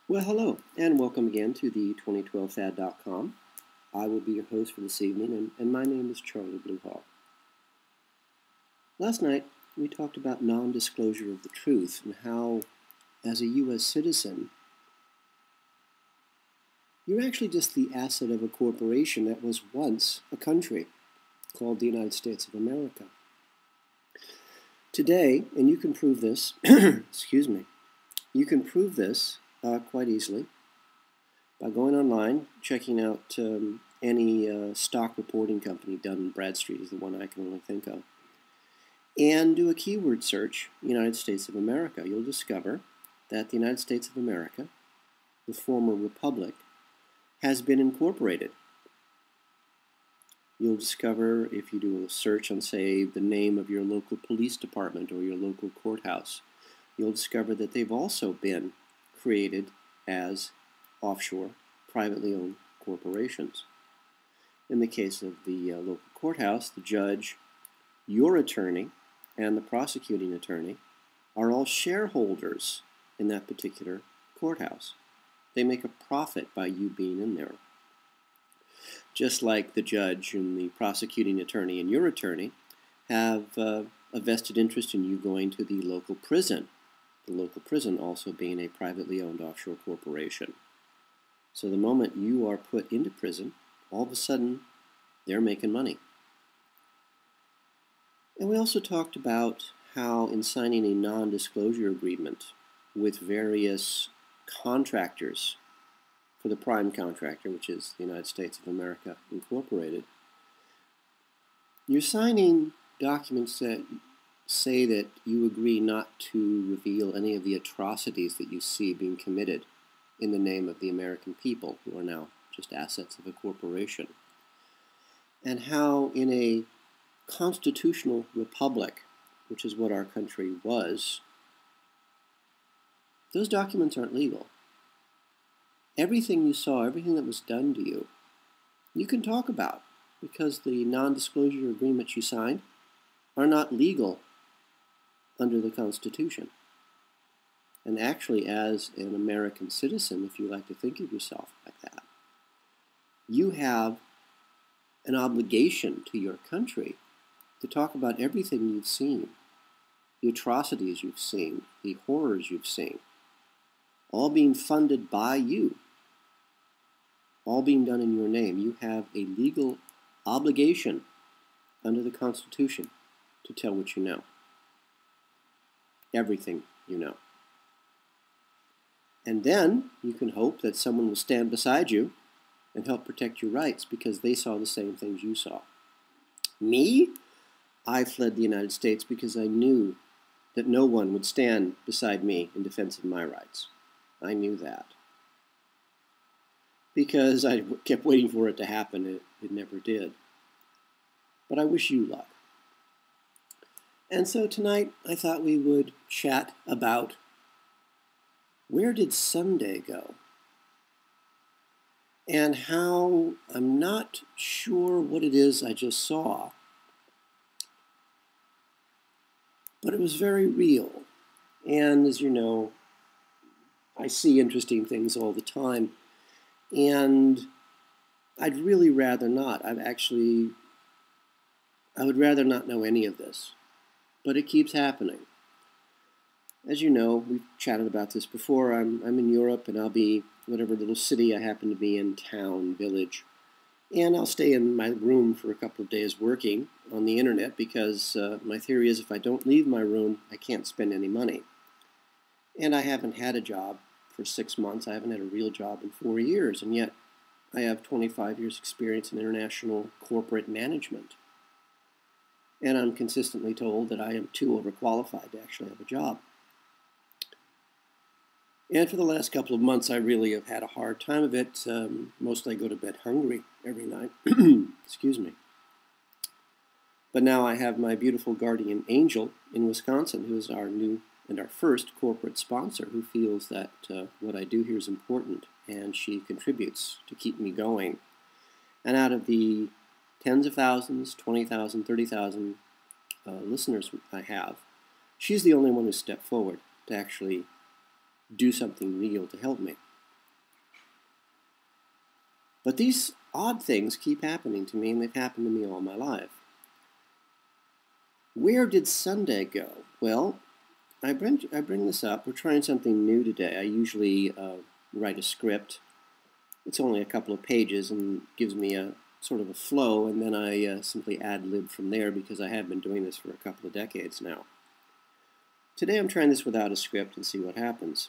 Well, hello, and welcome again to the 2012fad.com. I will be your host for this evening, and my name is Charlie Bluehawk. Last night, we talked about non-disclosure of the truth and how, as a U.S. citizen, you're actually just the asset of a corporation that was once a country called the United States of America. Today, and you can prove this, excuse me, you can prove this quite easily by going online, checking out any stock reporting company. Dun & Bradstreet is the one I can only think of, and do a keyword search, United States of America. You'll discover that the United States of America, the former republic, has been incorporated. You'll discover, if you do a search on, say, the name of your local police department or your local courthouse, you'll discover that they've also been created as offshore, privately owned corporations. In the case of the local courthouse, the judge, your attorney, and the prosecuting attorney are all shareholders in that particular courthouse. They make a profit by you being in there. Just like the judge and the prosecuting attorney and your attorney have a vested interest in you going to the local prison also being a privately owned offshore corporation. So the moment you are put into prison, all of a sudden, they're making money. And we also talked about how in signing a non-disclosure agreement with various contractors for the prime contractor, which is the United States of America Incorporated, you're signing documents that say that you agree not to reveal any of the atrocities that you see being committed in the name of the American people, who are now just assets of a corporation. And how in a constitutional republic, which is what our country was, those documents aren't legal. Everything you saw, everything that was done to you, you can talk about, because the non-disclosure agreements you signed are not legal under the Constitution. And actually, as an American citizen, if you like to think of yourself like that, you have an obligation to your country to talk about everything you've seen, the atrocities you've seen, the horrors you've seen, all being funded by you, all being done in your name. You have a legal obligation under the Constitution to tell what you know. Everything you know. And then you can hope that someone will stand beside you and help protect your rights because they saw the same things you saw. Me? I fled the United States because I knew that no one would stand beside me in defense of my rights. I knew that. Because I kept waiting for it to happen. It never did. But I wish you luck. And so tonight I thought we would chat about, where did Sunday go? And how I'm not sure what it is I just saw, but it was very real. And as you know, I see interesting things all the time, and I'd really rather not. I would rather not know any of this. But it keeps happening. As you know, we've chatted about this before. I'm in Europe, and I'll be whatever little city I happen to be in, town, village, and I'll stay in my room for a couple of days working on the internet because my theory is if I don't leave my room, I can't spend any money. And I haven't had a job for 6 months. I haven't had a real job in 4 years, and yet I have 25 years experience in international corporate management. And I'm consistently told that I am too overqualified to actually have a job. And for the last couple of months, I really have had a hard time of it. Mostly I go to bed hungry every night. Excuse me. But now I have my beautiful guardian angel in Wisconsin, who is our new and our first corporate sponsor, who feels that what I do here is important, and she contributes to keep me going. And out of the tens of thousands, 20,000, 30,000 listeners I have, she's the only one who stepped forward to actually do something real to help me. But these odd things keep happening to me, and they've happened to me all my life. Where did Sunday go? Well, I bring this up. We're trying something new today. I usually write a script. It's only a couple of pages and gives me a sort of a flow, and then I simply ad-lib from there because I have been doing this for a couple of decades now. Today I'm trying this without a script and see what happens.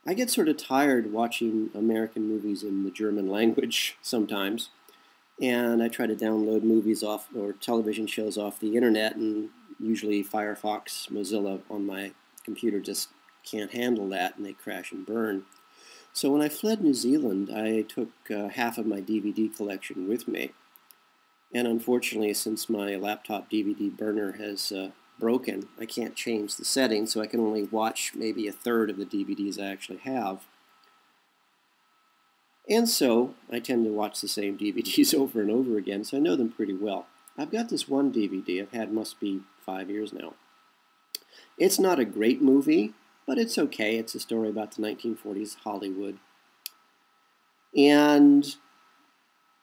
I get sort of tired watching American movies in the German language sometimes, and I try to download movies off or television shows off the internet, and usually Firefox, Mozilla on my computer just can't handle that, and they crash and burn. So when I fled New Zealand, I took half of my DVD collection with me. And unfortunately, since my laptop DVD burner has broken, I can't change the settings, so I can only watch maybe a third of the DVDs I actually have. And so I tend to watch the same DVDs over and over again, so I know them pretty well. I've got this one DVD I've had, must be 5 years now. It's not a great movie, but it's okay. It's a story about the 1940s Hollywood. And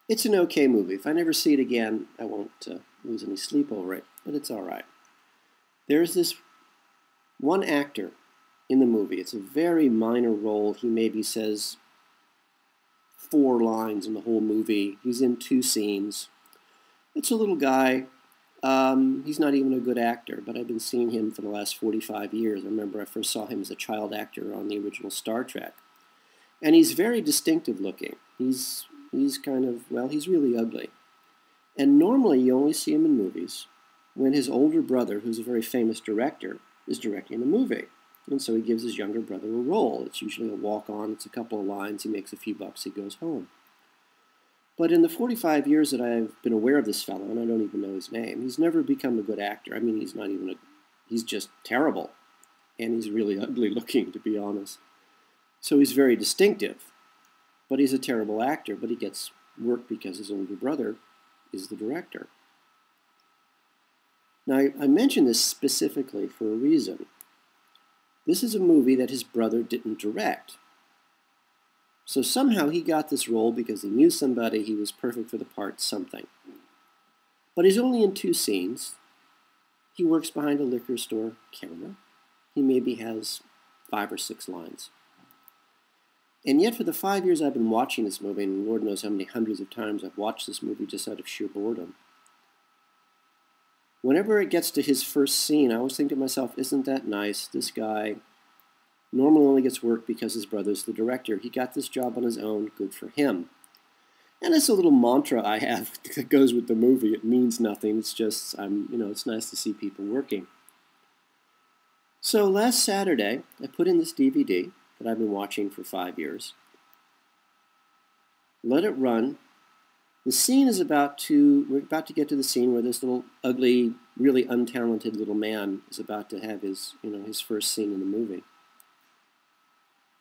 it's an okay movie. If I never see it again, I won't lose any sleep over it, but it's all right. There's this one actor in the movie. It's a very minor role. He maybe says 4 lines in the whole movie. He's in 2 scenes. It's a little guy. He's not even a good actor, but I've been seeing him for the last 45 years. I remember I first saw him as a child actor on the original Star Trek. And he's very distinctive looking. He's kind of, well, he's really ugly. And normally you only see him in movies when his older brother, who's a very famous director, is directing the movie. And so he gives his younger brother a role. It's usually a walk-on, it's a couple of lines, he makes a few bucks, he goes home. But in the 45 years that I've been aware of this fellow, and I don't even know his name, he's never become a good actor. I mean, he's just terrible. And he's really ugly looking, to be honest. So he's very distinctive. But he's a terrible actor, but he gets work because his older brother is the director. Now, I mention this specifically for a reason. This is a movie that his brother didn't direct. So somehow he got this role because he knew somebody, he was perfect for the part, something. But he's only in 2 scenes. He works behind a liquor store counter. He maybe has 5 or 6 lines. And yet for the 5 years I've been watching this movie, and Lord knows how many hundreds of times I've watched this movie just out of sheer boredom, whenever it gets to his first scene, I always think to myself, isn't that nice? This guy normally only gets work because his brother's the director. He got this job on his own, good for him. And it's a little mantra I have that goes with the movie. It means nothing, it's just, it's nice to see people working. So last Saturday, I put in this DVD that I've been watching for 5 years. Let it run. The scene is we're about to get to the scene where this little ugly, really untalented little man is about to have his first scene in the movie.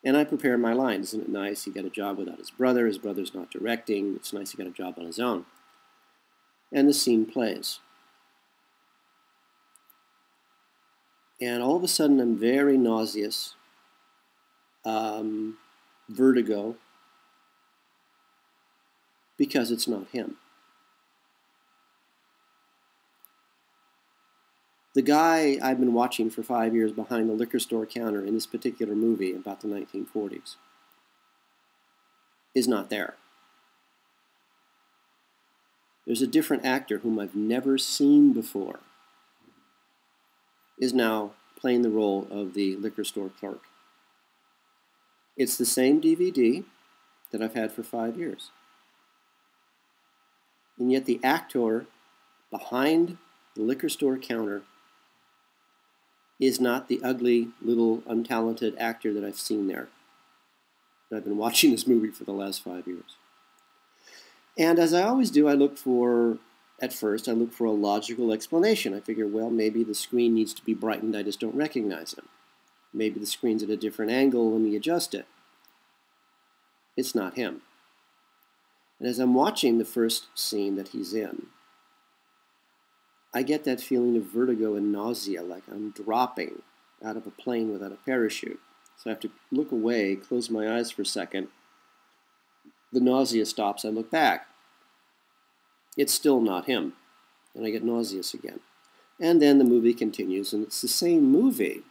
And I prepare my line. Isn't it nice? He got a job without his brother's not directing, it's nice he got a job on his own. And the scene plays. And all of a sudden I'm very nauseous, vertigo, because it's not him. The guy I've been watching for 5 years behind the liquor store counter in this particular movie about the 1940s is not there. There's a different actor whom I've never seen before is now playing the role of the liquor store clerk. It's the same DVD that I've had for 5 years. And yet the actor behind the liquor store counter is not the ugly, little, untalented actor that I've seen there. I've been watching this movie for the last 5 years. And as I always do, at first, I look for a logical explanation. I figure, well, maybe the screen needs to be brightened, I just don't recognize him. Maybe the screen's at a different angle, let me adjust it. It's not him. And as I'm watching the first scene that he's in, I get that feeling of vertigo and nausea, like I'm dropping out of a plane without a parachute. So I have to look away, close my eyes for a second. The nausea stops, I look back. It's still not him, and I get nauseous again. And then the movie continues, and it's the same movie.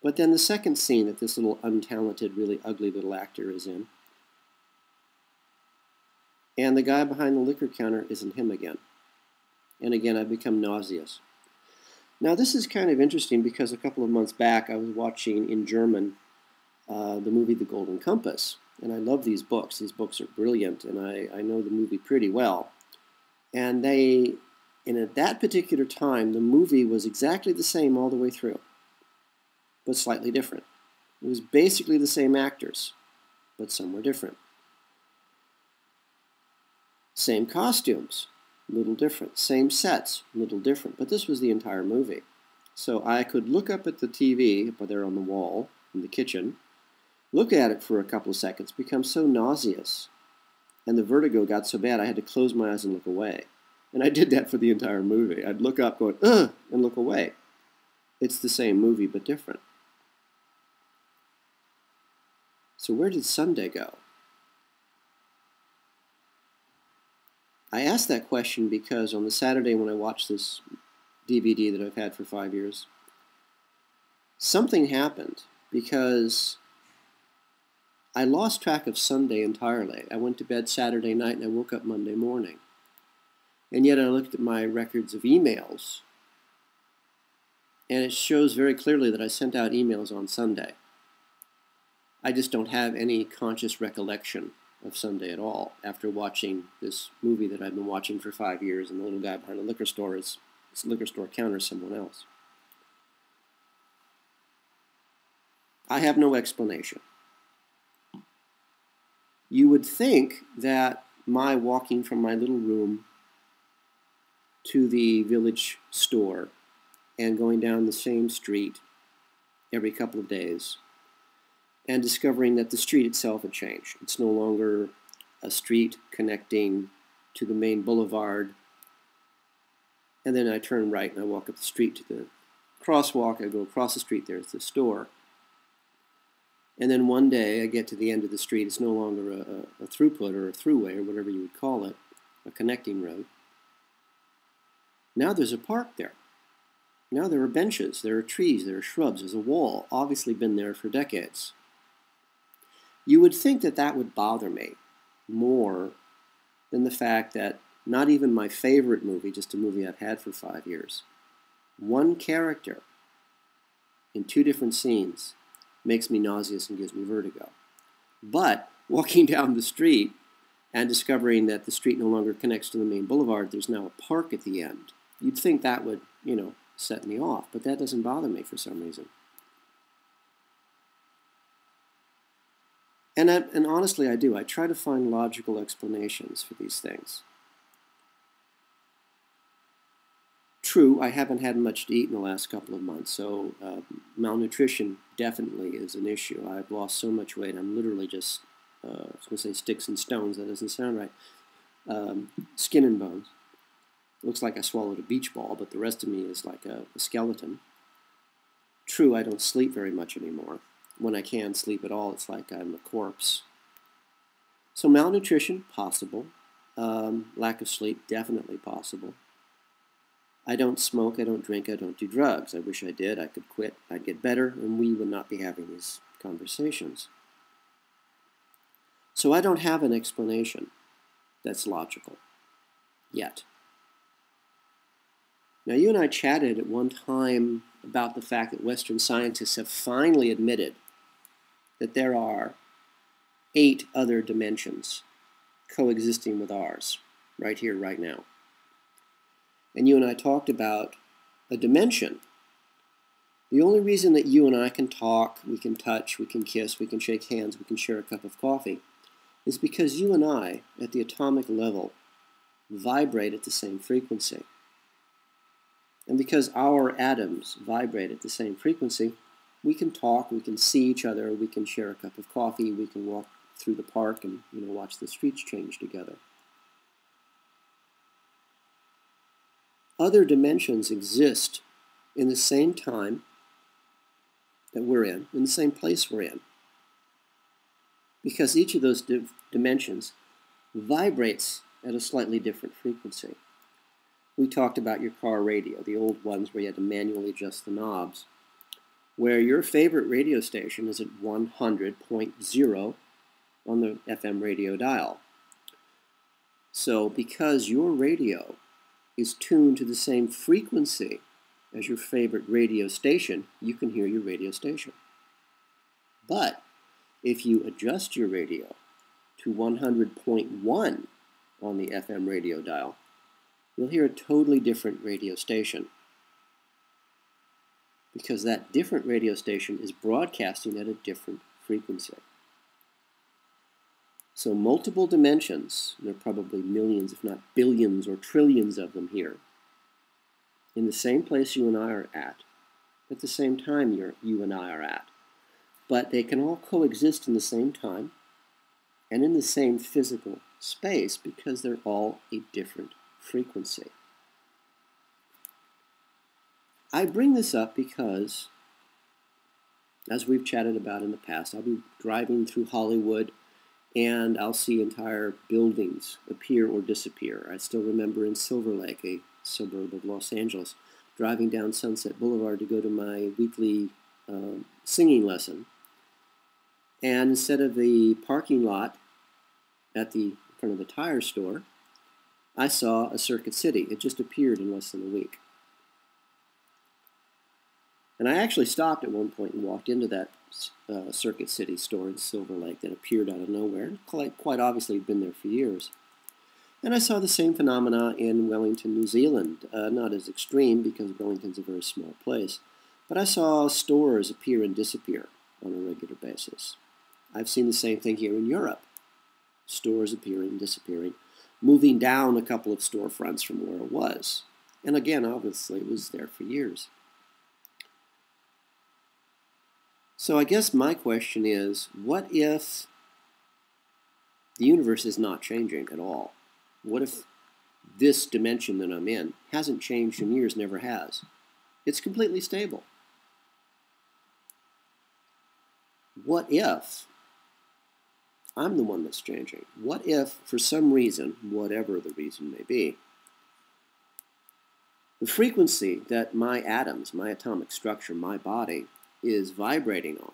But then the second scene that this little untalented, really ugly little actor is in, and the guy behind the liquor counter isn't him again. And again, I become nauseous. Now, this is kind of interesting because a couple of months back, I was watching in German the movie The Golden Compass. And I love these books. These books are brilliant, and I know the movie pretty well. And at that particular time, the movie was exactly the same all the way through, but slightly different. It was basically the same actors, but some were different. Same costumes, a little different. Same sets, a little different. But this was the entire movie. So I could look up at the TV up there on the wall in the kitchen, look at it for a couple of seconds, become so nauseous, and the vertigo got so bad I had to close my eyes and look away. And I did that for the entire movie. I'd look up going, ugh, and look away. It's the same movie, but different. So where did Sunday go? I asked that question because on the Saturday when I watched this DVD that I've had for 5 years, something happened because I lost track of Sunday entirely. I went to bed Saturday night and I woke up Monday morning. And yet I looked at my records of emails, and it shows very clearly that I sent out emails on Sunday. I just don't have any conscious recollection of Sunday at all after watching this movie that I've been watching for 5 years, and the little guy behind the liquor store counter is someone else. I have no explanation. You would think that my walking from my little room to the village store and going down the same street every couple of days and discovering that the street itself had changed. It's no longer a street connecting to the main boulevard, and then I turn right and I walk up the street to the crosswalk. I go across the street, there's the store. And then one day I get to the end of the street. It's no longer a throughput or a throughway or whatever you would call it, a connecting road. Now there's a park there. Now there are benches, there are trees, there are shrubs, there's a wall, obviously been there for decades. You would think that that would bother me more than the fact that not even my favorite movie, just a movie I've had for 5 years, one character in 2 different scenes makes me nauseous and gives me vertigo. But walking down the street and discovering that the street no longer connects to the main boulevard, there's now a park at the end, you'd think that would, set me off, but that doesn't bother me for some reason. And honestly, I do. I try to find logical explanations for these things. True, I haven't had much to eat in the last couple of months, so malnutrition definitely is an issue. I've lost so much weight, I'm literally just, I was going to say sticks and stones, that doesn't sound right, skin and bones. Looks like I swallowed a beach ball, but the rest of me is like a skeleton. True, I don't sleep very much anymore. When I can sleep at all, it's like I'm a corpse. So malnutrition, possible. Lack of sleep, definitely possible. I don't smoke, I don't drink, I don't do drugs. I wish I did. I could quit, I'd get better, and we would not be having these conversations. So I don't have an explanation that's logical yet. Now, you and I chatted at one time about the fact that Western scientists have finally admitted that there are 8 other dimensions coexisting with ours, right here, right now. And you and I talked about a dimension. The only reason that you and I can talk, we can touch, we can kiss, we can shake hands, we can share a cup of coffee, is because you and I, at the atomic level, vibrate at the same frequency. And because our atoms vibrate at the same frequency, we can talk, we can see each other, we can share a cup of coffee, we can walk through the park and watch the streets change together. Other dimensions exist in the same time, that we're in the same place we're in. Because each of those dimensions vibrates at a slightly different frequency. We talked about your car radio, the old ones where you had to manually adjust the knobs, where your favorite radio station is at 100.0 on the FM radio dial. So because your radio is tuned to the same frequency as your favorite radio station, you can hear your radio station. But if you adjust your radio to 100.1 on the FM radio dial, you'll hear a totally different radio station, because that different radio station is broadcasting at a different frequency. So multiple dimensions, and there are probably millions, if not billions or trillions of them here, in the same place you and I are at the same time you and I are at. But they can all coexist in the same time and in the same physical space because they're all a different frequency. I bring this up because, as we've chatted about in the past, I'll be driving through Hollywood and I'll see entire buildings appear or disappear. I still remember in Silver Lake, a suburb of Los Angeles, driving down Sunset Boulevard to go to my weekly singing lesson. And instead of the parking lot at the front of the tire store, I saw a Circuit City. It just appeared in less than a week. And I actually stopped at one point and walked into that Circuit City store in Silver Lake that appeared out of nowhere. Quite obviously had been there for years. And I saw the same phenomena in Wellington, New Zealand. Not as extreme because Wellington's a very small place. But I saw stores appear and disappear on a regular basis. I've seen the same thing here in Europe. Stores appearing, disappearing, moving down a couple of storefronts from where it was. And again, obviously, it was there for years. So I guess my question is, what if the universe is not changing at all? What if this dimension that I'm in hasn't changed in years, never has? It's completely stable. What if I'm the one that's changing? What if, for some reason, whatever the reason may be, the frequency that my atoms, my atomic structure, my body is vibrating on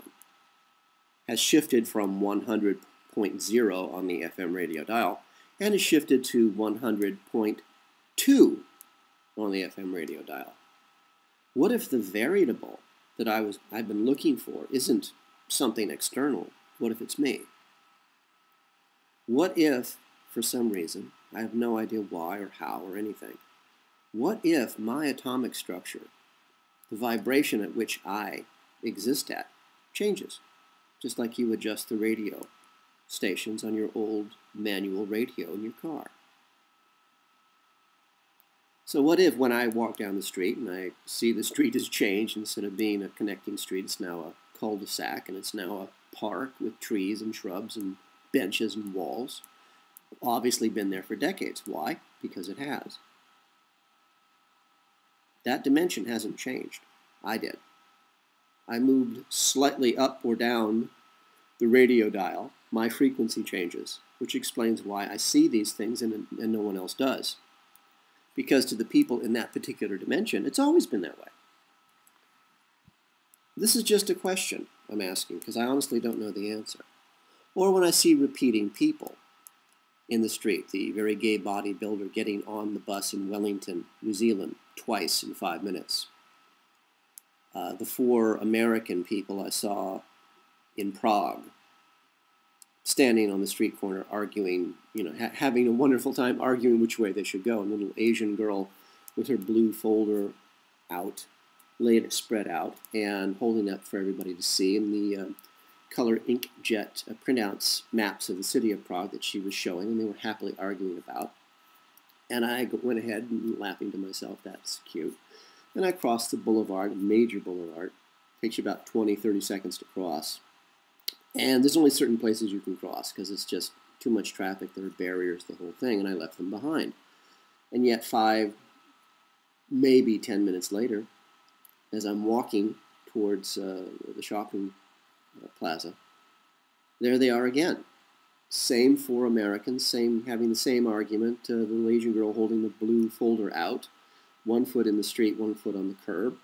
has shifted from 100.0 on the FM radio dial and has shifted to 100.2 on the FM radio dial? What if the variable that I've been looking for isn't something external? What if it's me? What if, for some reason, I have no idea why or how or anything, what if my atomic structure, the vibration at which I exist at, changes? Just like you adjust the radio stations on your old manual radio in your car. So what if when I walk down the street and I see the street has changed, instead of being a connecting street, it's now a cul-de-sac and it's now a park with trees and shrubs and benches and walls. Obviously been there for decades. Why? Because it has. That dimension hasn't changed. I did. I moved slightly up or down the radio dial. My frequency changes, which explains why I see these things and no one else does. Because to the people in that particular dimension, it's always been that way. This is just a question I'm asking because I honestly don't know the answer. Or when I see repeating people in the street, the very gay bodybuilder getting on the bus in Wellington, New Zealand, twice in 5 minutes. The 4 American people I saw in Prague, standing on the street corner arguing, having a wonderful time arguing which way they should go. And a little Asian girl with her blue folder out, spread out, and holding up for everybody to see. And the color inkjet printouts maps of the city of Prague that she was showing, and they were happily arguing about. And I went ahead and laughing to myself, that's cute. And I crossed the boulevard, a major boulevard. It takes you about 20-30 seconds to cross. And there's only certain places you can cross because it's just too much traffic. There are barriers, the whole thing, and I left them behind. And yet 5, maybe 10 minutes later, as I'm walking towards the shopping plaza. There they are again. Same four Americans, having the same argument. The little Asian girl holding the blue folder out, one foot in the street, one foot on the curb,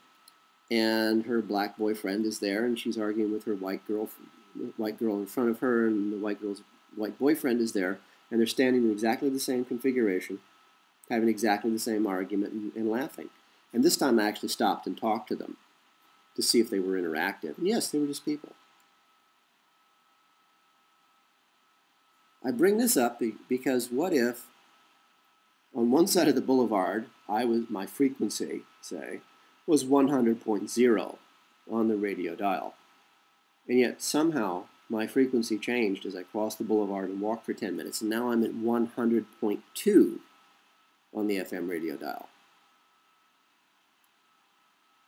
and her black boyfriend is there, and she's arguing with her white girl in front of her, and the white girl's white boyfriend is there, and they're standing in exactly the same configuration, having exactly the same argument and laughing. And this time I actually stopped and talked to them to see if they were interactive. And yes, they were just people. I bring this up because what if on one side of the boulevard, my frequency, say, was 100.0 on the radio dial, and yet somehow my frequency changed as I crossed the boulevard and walked for 10 minutes, and now I'm at 100.2 on the FM radio dial.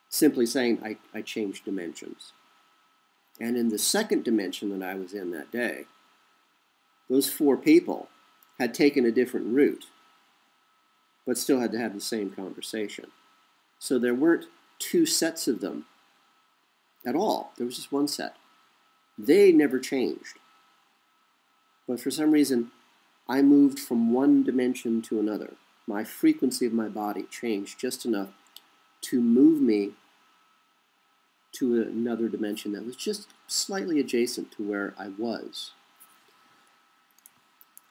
Simply saying I changed dimensions. And in the second dimension that I was in that day, those four people had taken a different route, but still had to have the same conversation. So there weren't two sets of them at all. There was just one set. They never changed. But for some reason, I moved from one dimension to another. My frequency of my body changed just enough to move me to another dimension that was just slightly adjacent to where I was.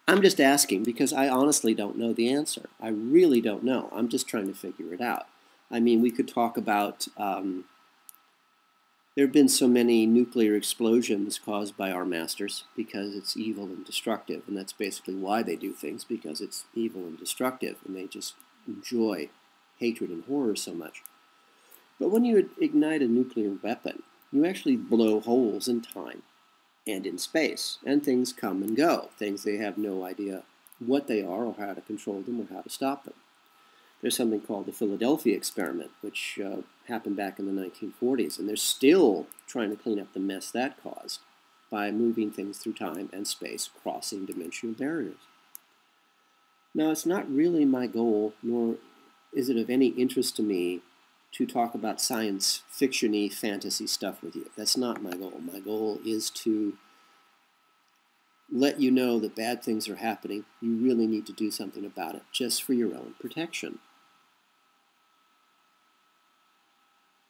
I'm just asking because I honestly don't know the answer. I really don't know. I'm just trying to figure it out. I mean, we could talk about, there have been so many nuclear explosions caused by our masters because it's evil and destructive, and that's basically why they do things, because it's evil and destructive, and they just enjoy hatred and horror so much. But when you ignite a nuclear weapon, you actually blow holes in time and in space, and things come and go, things they have no idea what they are or how to control them or how to stop them. There's something called the Philadelphia experiment, which happened back in the 1940s, and they're still trying to clean up the mess that caused by moving things through time and space, crossing dimensional barriers. Now, it's not really my goal, nor is it of any interest to me to talk about science fiction-y fantasy stuff with you. That's not my goal. My goal is to let you know that bad things are happening. You really need to do something about it, just for your own protection.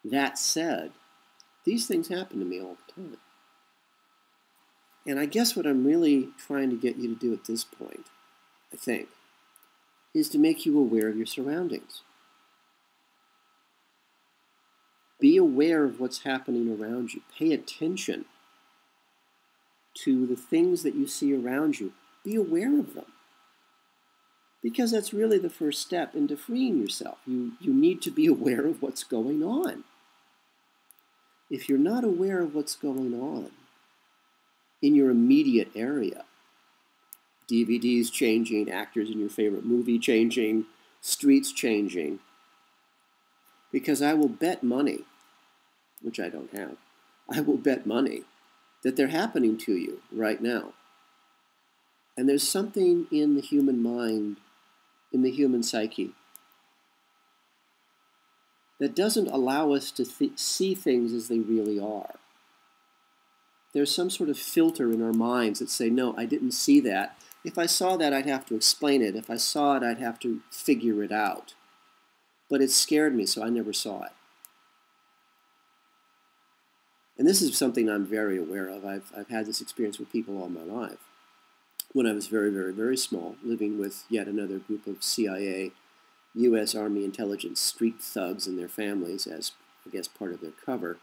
That said, these things happen to me all the time. And I guess what I'm really trying to get you to do at this point, I think, is to make you aware of your surroundings. Be aware of what's happening around you. Pay attention to the things that you see around you. Be aware of them. Because that's really the first step into freeing yourself. You need to be aware of what's going on. If you're not aware of what's going on in your immediate area, DVDs changing, actors in your favorite movie changing, streets changing, because I will bet money, which I don't have, I will bet money that they're happening to you right now. And there's something in the human mind, in the human psyche, that doesn't allow us to see things as they really are. There's some sort of filter in our minds that say, no, I didn't see that. If I saw that, I'd have to explain it. If I saw it, I'd have to figure it out. But it scared me, so I never saw it. And this is something I'm very aware of. I've had this experience with people all my life. When I was very, very, very small, living with yet another group of CIA, U.S. Army intelligence street thugs and their families as, I guess, part of their cover,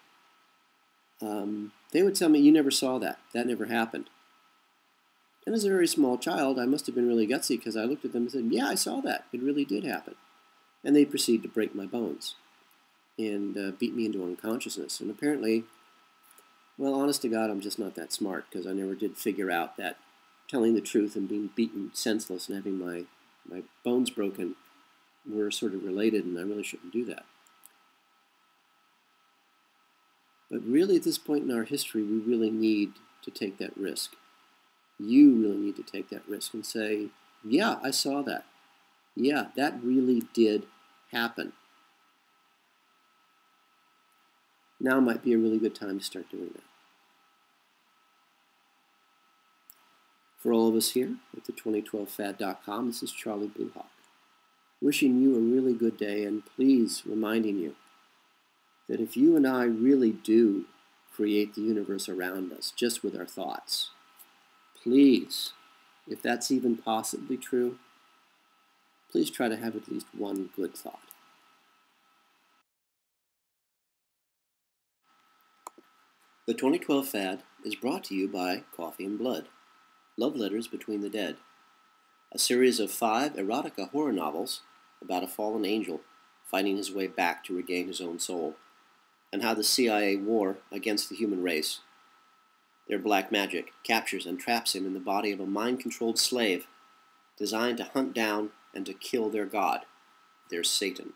they would tell me, you never saw that. That never happened. And as a very small child, I must have been really gutsy because I looked at them and said, yeah, I saw that. It really did happen. And they proceeded to break my bones and beat me into unconsciousness. And apparently, well, honest to God, I'm just not that smart because I never did figure out that telling the truth and being beaten senseless and having my bones broken were sort of related, and I really shouldn't do that. But really, at this point in our history, we really need to take that risk. You really need to take that risk and say, yeah, I saw that. Yeah, that really did happen. Now might be a really good time to start doing that. For all of us here at the 2012fad.com, this is Charlie Bluehawk, wishing you a really good day, and please reminding you that if you and I really do create the universe around us just with our thoughts, please, if that's even possibly true, please try to have at least one good thought. The 2012 Fad is brought to you by Coffee and Blood, Love Letters Between the Dead, a series of 5 erotica horror novels about a fallen angel finding his way back to regain his own soul, and how the CIA war against the human race, their black magic, captures and traps him in the body of a mind-controlled slave designed to hunt down and to kill their god, their Satan.